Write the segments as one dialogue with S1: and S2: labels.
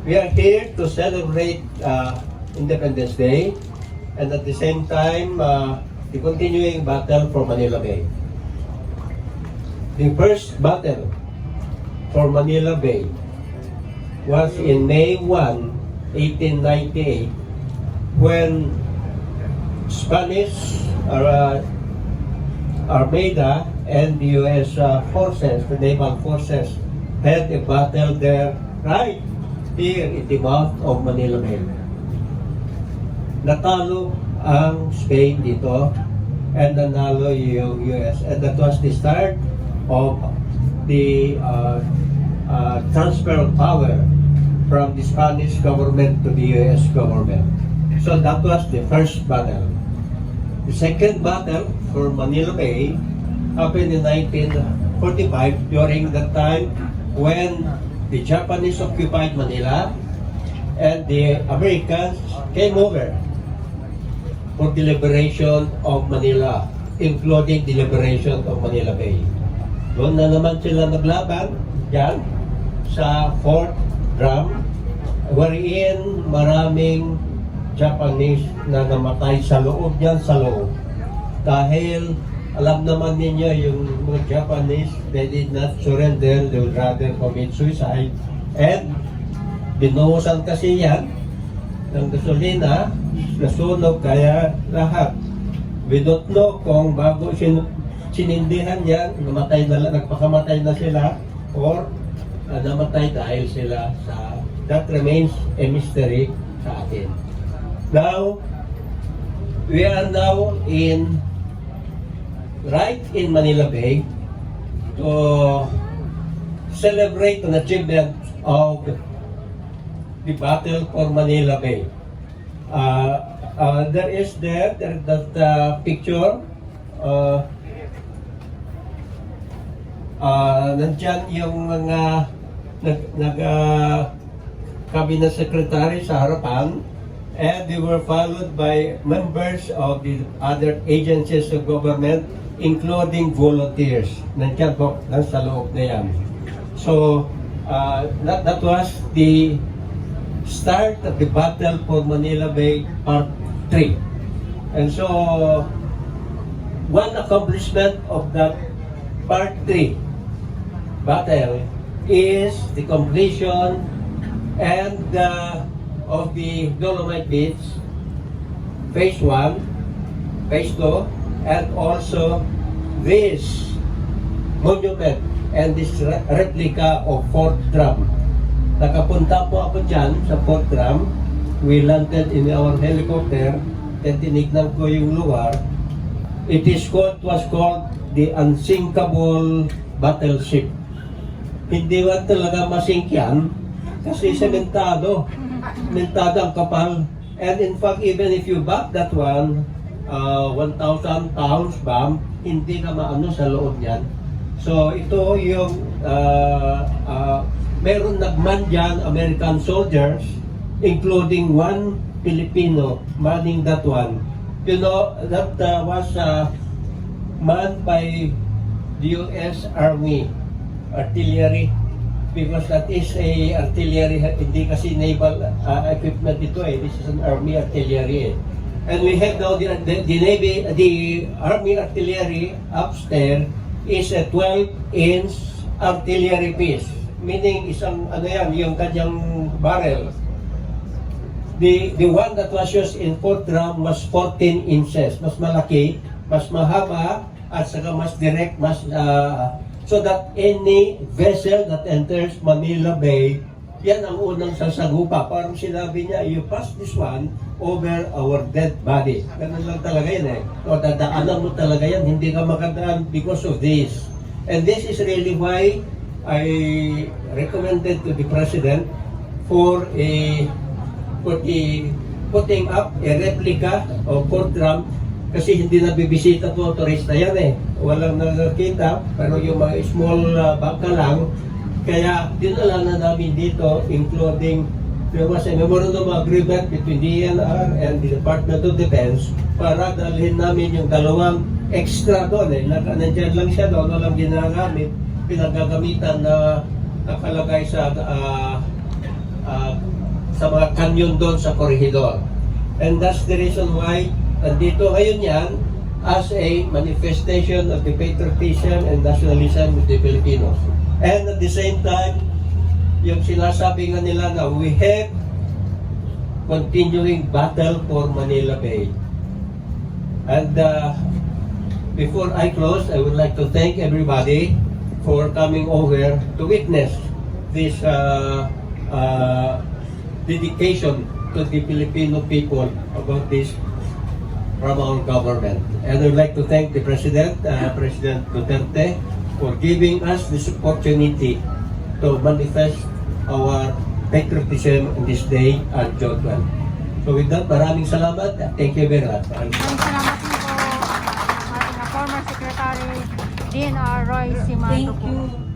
S1: We are here to celebrate Independence Day and at the same time the continuing battle for Manila Bay. The first battle for Manila Bay was in May 1, 1898 when Spanish Armada and the U.S. forces, the naval forces, had a battle there right here in the mouth of Manila Bay. Natalo ang Spain dito and nanalo yung US, and that was the start of the transfer of power from the Spanish government to the US government. So that was the first battle. The second battle for Manila Bay happened in 1945 during the time when the Japanese occupied Manila and the Americans came over for the liberation of Manila, including the liberation of Manila Bay. Doon na naman sila naglaban dyan sa Fort Drum, wherein maraming Japanese na namatay sa loob niyan, sa loob. Dahil alam naman ninyo yung mga Japanese, they did not surrender, they would rather commit suicide. And binuhusan kasi yan ng gasolina, nasunog kaya lahat. We don't know kung bago sinindihan yan, nagpakamatay na sila or namatay dahil sila sa, that remains a mystery sa atin. Now, we are now right in Manila Bay to celebrate an achievement of the battle for Manila Bay. There is that picture. Nandyan yung mga cabinet secretary sa harapan, and they were followed by members of the other agencies of government, including volunteers. Nandiyan po, nasa loob na yan. So, that was the start of the battle for Manila Bay Part 3. And so, one accomplishment of that Part 3 battle is the completion and of the Dolomite Beach, Phase 1, Phase 2, and also this monument and this replica of Fort Drum. Nakapunta po ako dyan sa Fort Drum. We landed in our helicopter and tinignan ko yung lugar. It was called the unsinkable battleship. Hindi ba talaga masink yan? Kasi sementado ang kapal. And in fact, even if you back that one, 1,000 pounds bomb, hindi ka maano sa loob niyan. So ito yung meron nagman dyan, American soldiers, including one Filipino manning that one. You know, that was manned by the U.S. Army artillery, because that is a artillery, hindi kasi naval equipment ito eh. This is an army artillery eh. And we have now the Navy, the Army artillery upstairs is a 12-inch artillery piece. Meaning isang ano yan, yung kanyang barrel. The one that was used in Fort Drum was 14 inches. Mas malaki, mas mahaba, at saka mas direct, mas so that any vessel that enters Manila Bay, yan ang unang sasagupa. Parang sinabi niya, you pass this one over our dead body. Ganun lang talaga yan eh. O dadaanan mo talaga yan, hindi ka makadaan because of this. And this is really why I recommended to the President for putting up a replica of Fort Drum, kasi hindi na bibisita to, turista yan eh. Walang nakakita, pero yung mga small bangka lang. Kaya dinala na namin dito, including there was a memorandum agreement between DNR and the Department of Defense para dalhin namin yung dalawang extra doon eh. Nandiyan lang siya doon, walang ginagamit, pinagagamitan na nakalagay sa canyon doon sa Corregidor. And that's the reason why andito ngayon yan as a manifestation of the patriotism and nationalism of the Filipinos. And at the same time, yung sinasabi nga nila na we have continuing battle for Manila Bay. And before I close, I would like to thank everybody for coming over to witness this dedication to the Filipino people about this from our government. And I would like to thank the President, President Duterte, for giving us this opportunity to manifest our patriotism in this day at June 12. So with that, maraming salamat. Thank you very much.
S2: Maraming salamat din po ating former Secretary DNR Roy Simato.
S3: Thank you.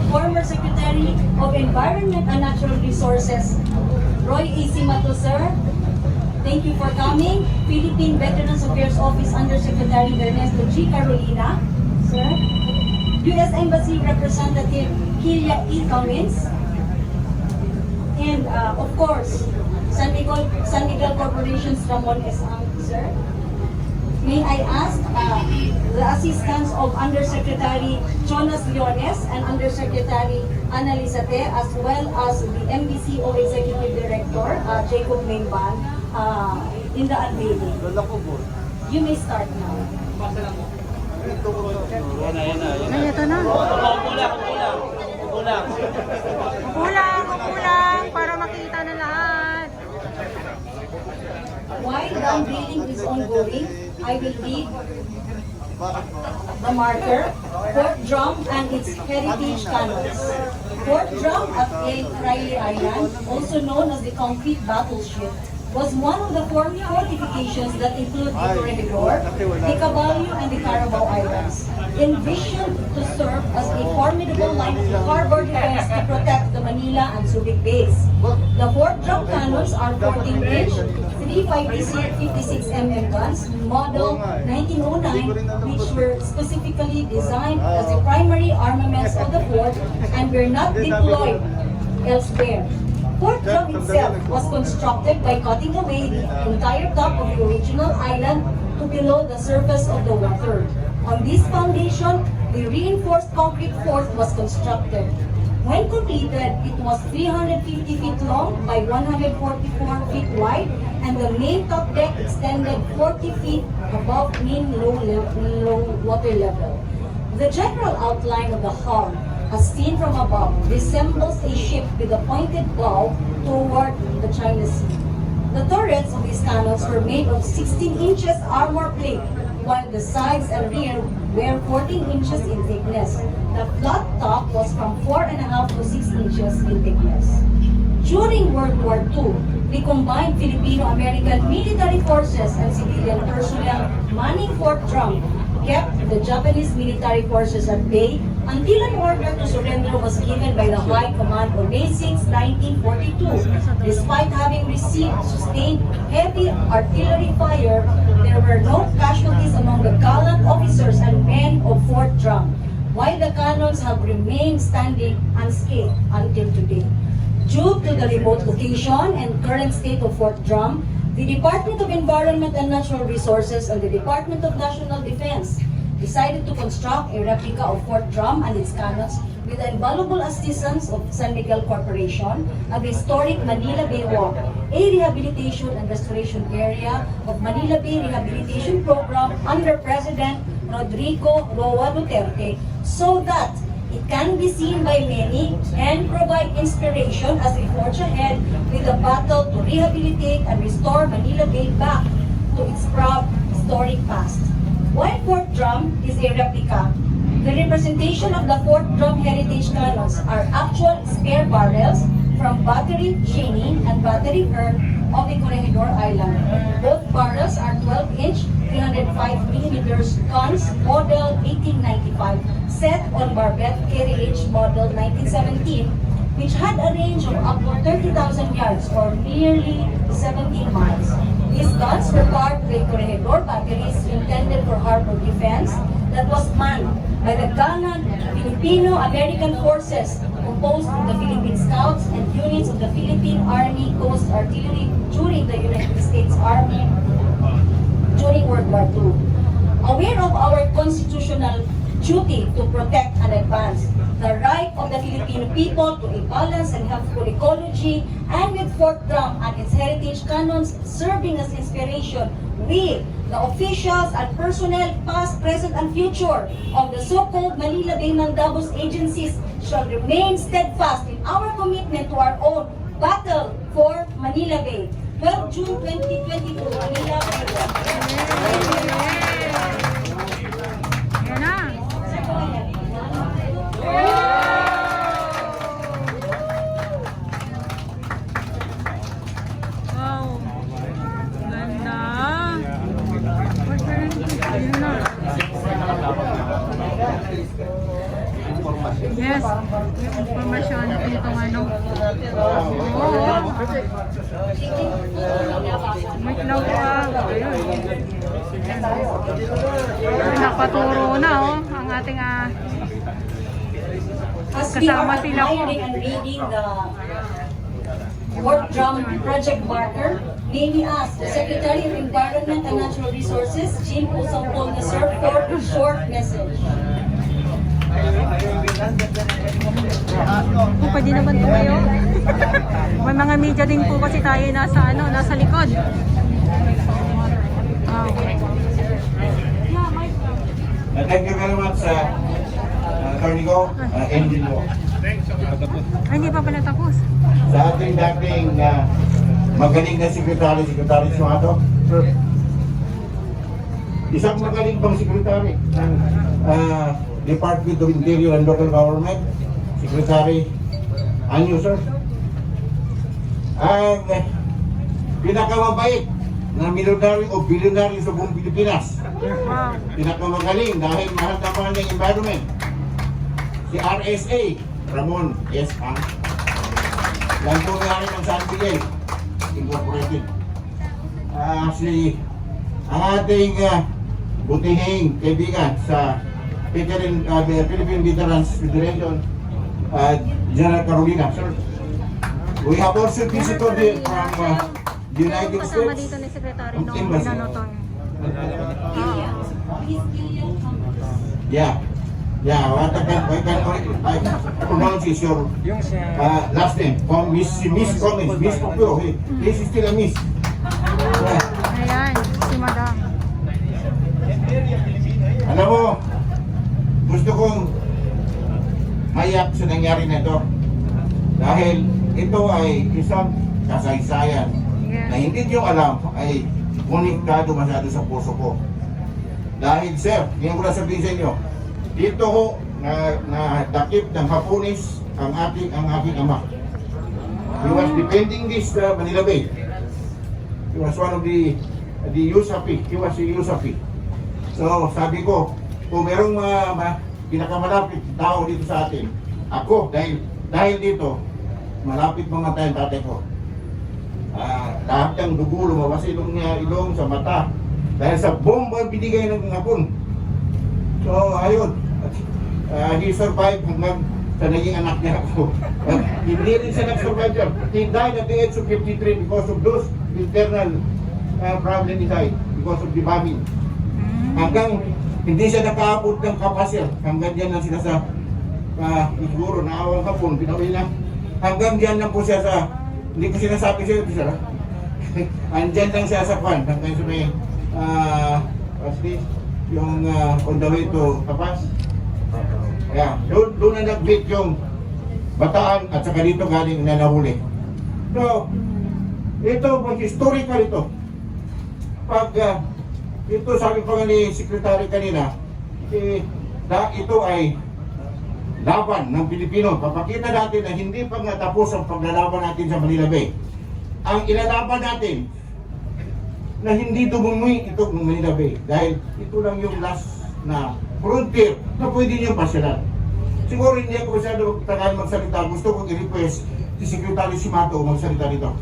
S3: Former Secretary of Environment and Natural Resources, Roy Simato, sir. Thank you for coming. Philippine Veterans Affairs Office Undersecretary Ernesto G. Carolina, sir. U.S. Embassy Representative Kilia E. Cummins. And of course, San Miguel Corporation's Ramon S. Ang, sir. May I ask the assistance of Undersecretary Jonas Leones and Undersecretary Annalisa Te, as well as the MBCO Executive Director Jacob Mengban in the unveiling. You may start now.
S2: Ay, ito na. Kulang, para makita ng lahat.
S3: While the unveiling is ongoing, I will read the marker, Fort Drum and its heritage canals. Fort Drum at Riley Island, also known as the concrete battleship, was one of the four fortifications that include the Corregidor, the Caballo, and the Carabao Islands, envisioned to serve as a formidable line of harbor defense to protect the Manila and Subic Bays. The Fort Drum cannons are 14-inch, 356 mm guns, model 1909, which were specifically designed as the primary armaments of the fort and were not deployed elsewhere. Fort Drum itself was constructed by cutting away the entire top of the original island to below the surface of the water. On this foundation, the reinforced concrete fort was constructed. When completed, it was 350 feet long by 144 feet wide, and the main top deck extended 40 feet above mean low water level. The general outline of the hull as seen from above, resembles a ship with a pointed bow toward the China Sea. The turrets of these cannons were made of 16 inches armor plate, while the sides and rear were 14 inches in thickness. The flat top was from 4.5 to 6 inches in thickness. During World War II, the combined Filipino-American military forces and civilian personnel manning Fort Drum kept the Japanese military forces at bay until an order to surrender was given by the High Command on May 6, 1942. Despite having received sustained heavy artillery fire, there were no casualties among the gallant officers and men of Fort Drum, while the cannons have remained standing unscathed until today. Due to the remote location and current state of Fort Drum, the Department of Environment and Natural Resources and the Department of National Defense decided to construct a replica of Fort Drum and its cannons with the invaluable assistance of San Miguel Corporation at the historic Manila Bay Walk, a rehabilitation and restoration area of Manila Bay Rehabilitation Program under President Rodrigo Roa Duterte, so that it can be seen by many and provide inspiration as we forge ahead with the battle to rehabilitate and restore Manila Bay back to its proud historic past. While Fort Drum is a replica, the representation of the Fort Drum heritage cannons are actual spare barrels from Battery Cheney and Battery Earl of the Corregidor Island. Both barrels are 12-inch, 305mm guns, model 1895, set on barbette carriage model 1917, which had a range of up to 30,000 yards or nearly 17 miles. These guns were part of a Corregidor batteries intended for harbor defense that was manned by the gallant Filipino-American forces composed of the Philippine Scouts and units of the Philippine Army Coast Artillery during the United States Army during World War II. Aware of our constitutional duty to protect and advance the right of the Filipino people to a balanced and healthful ecology, and with Fort Drum and its heritage cannons serving as inspiration, we, the officials and personnel past, present, and future of the so-called Manila Bay Mandabos agencies shall remain steadfast in our commitment to our own battle for Manila Bay. 12 June 2022, Manila Bay.
S2: Yan na. Wow. Ganda. Yun na. Yes. Yung informasyon itong ano. Oo. Wait lang po. Ayun. Nakaturo na ang ating
S3: As we are
S2: kasama sila po.
S3: admiring and reading the Fort Drum project marker, may we ask the Secretary of Environment and Natural Resources, Jim Osampol, na serve for a short message.
S2: Kung pwede naman tumayo. May mga media din po kasi tayo nasa likod. Wow.
S4: Thank you very much, Attorney Go, Engine Mo.
S2: Ay, hindi pa pala tapos.
S4: Sa ating dating magaling na Secretary Sumato. Isang magaling pang Secretary ng Department of Interior and Local Government, Secretary Anyo, sir. Ang pinakamabait na military o billionaire sa buong Pilipinas.
S2: Wow.
S4: Pinakamagaling dahil mahal na mahal ng environment. Si RSA, Ramon S. Ang. Yan po nga rin ang San Miguel Incorporated. Ang ating butihing kaibigan sa Philippine Veterans Federation, General Carolina, sir. We have also visited from the United
S2: Kasama
S4: States
S2: dito ni Secretary nung
S4: Embassy.
S2: pinanoton.
S4: Yeah, what I pronounce is your last name. Miss Collins, Miss Popio. This is still a miss.
S2: Ayan, si Madam.
S4: Alam mo, gusto kong maiyak sa nangyari na ito. Dahil ito ay isang kasaysayan na hindi nyo alam ay konektado masyado sa puso ko. Dahil sir, ngayon ko lang sabihin sa inyo, dito ko na dakip ng Hapones ang aking ama. He was defending this Manila Bay. He was one of the USAPI. He was the USAPI. So sabi ko, kung merong pinakamalapit tao dito sa atin, ako, dahil dito, malapit mamatay ang tatay ko. Lahat ng dugo lumabas ilong sa mata dahil sa bomba binigay ng Hapon. So ayun, he survived hanggang sa naging anak niya ako. Hindi rin siya nag-survive dyan. He died at the age of 53 because of those internal problem he died because of the bombing. Hanggang hindi siya nakaabot ng kapasya. Hanggang dyan lang sila sa siguro naawang Hapon, pinawin lang. Hanggang dyan lang po siya sa, hindi ko sinasabi siya, andyan lang siya sa kwan. Hanggang sa may, what's this? Yung on the way to Kapas. Kaya, doon na nag-beat yung Bataan at saka dito galing na nahuli. So, ito, historical ito. Pag, ito sabi ko nga ni Secretary kanina, ito ay laban ng Pilipino. Papakita natin na hindi pa nga tapos ang paglalaban natin sa Manila Bay. Ang ilalaban natin na hindi dumungoy ito ng Manila Bay. Dahil ito lang yung last na frontier na pwede niyo pasyalan. Siguro hindi ako masyado magsalita. Gusto kong i-request si Secretary Simato magsalita dito.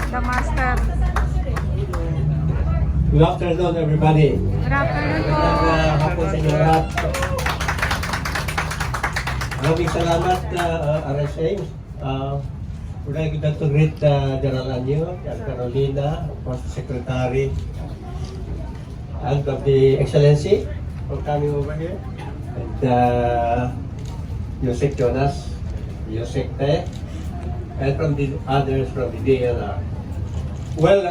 S2: The master.
S1: Good afternoon, everybody.
S2: Good afternoon po.
S1: Magandang hapon sa inyo lahat. Maraming salamat, RSA. Would like to greet General Anyo, Carolina, First Secretary, and of the Excellency for coming over here, and Yusek Jonas, Yusek Te, and from the others from the DNR. Well,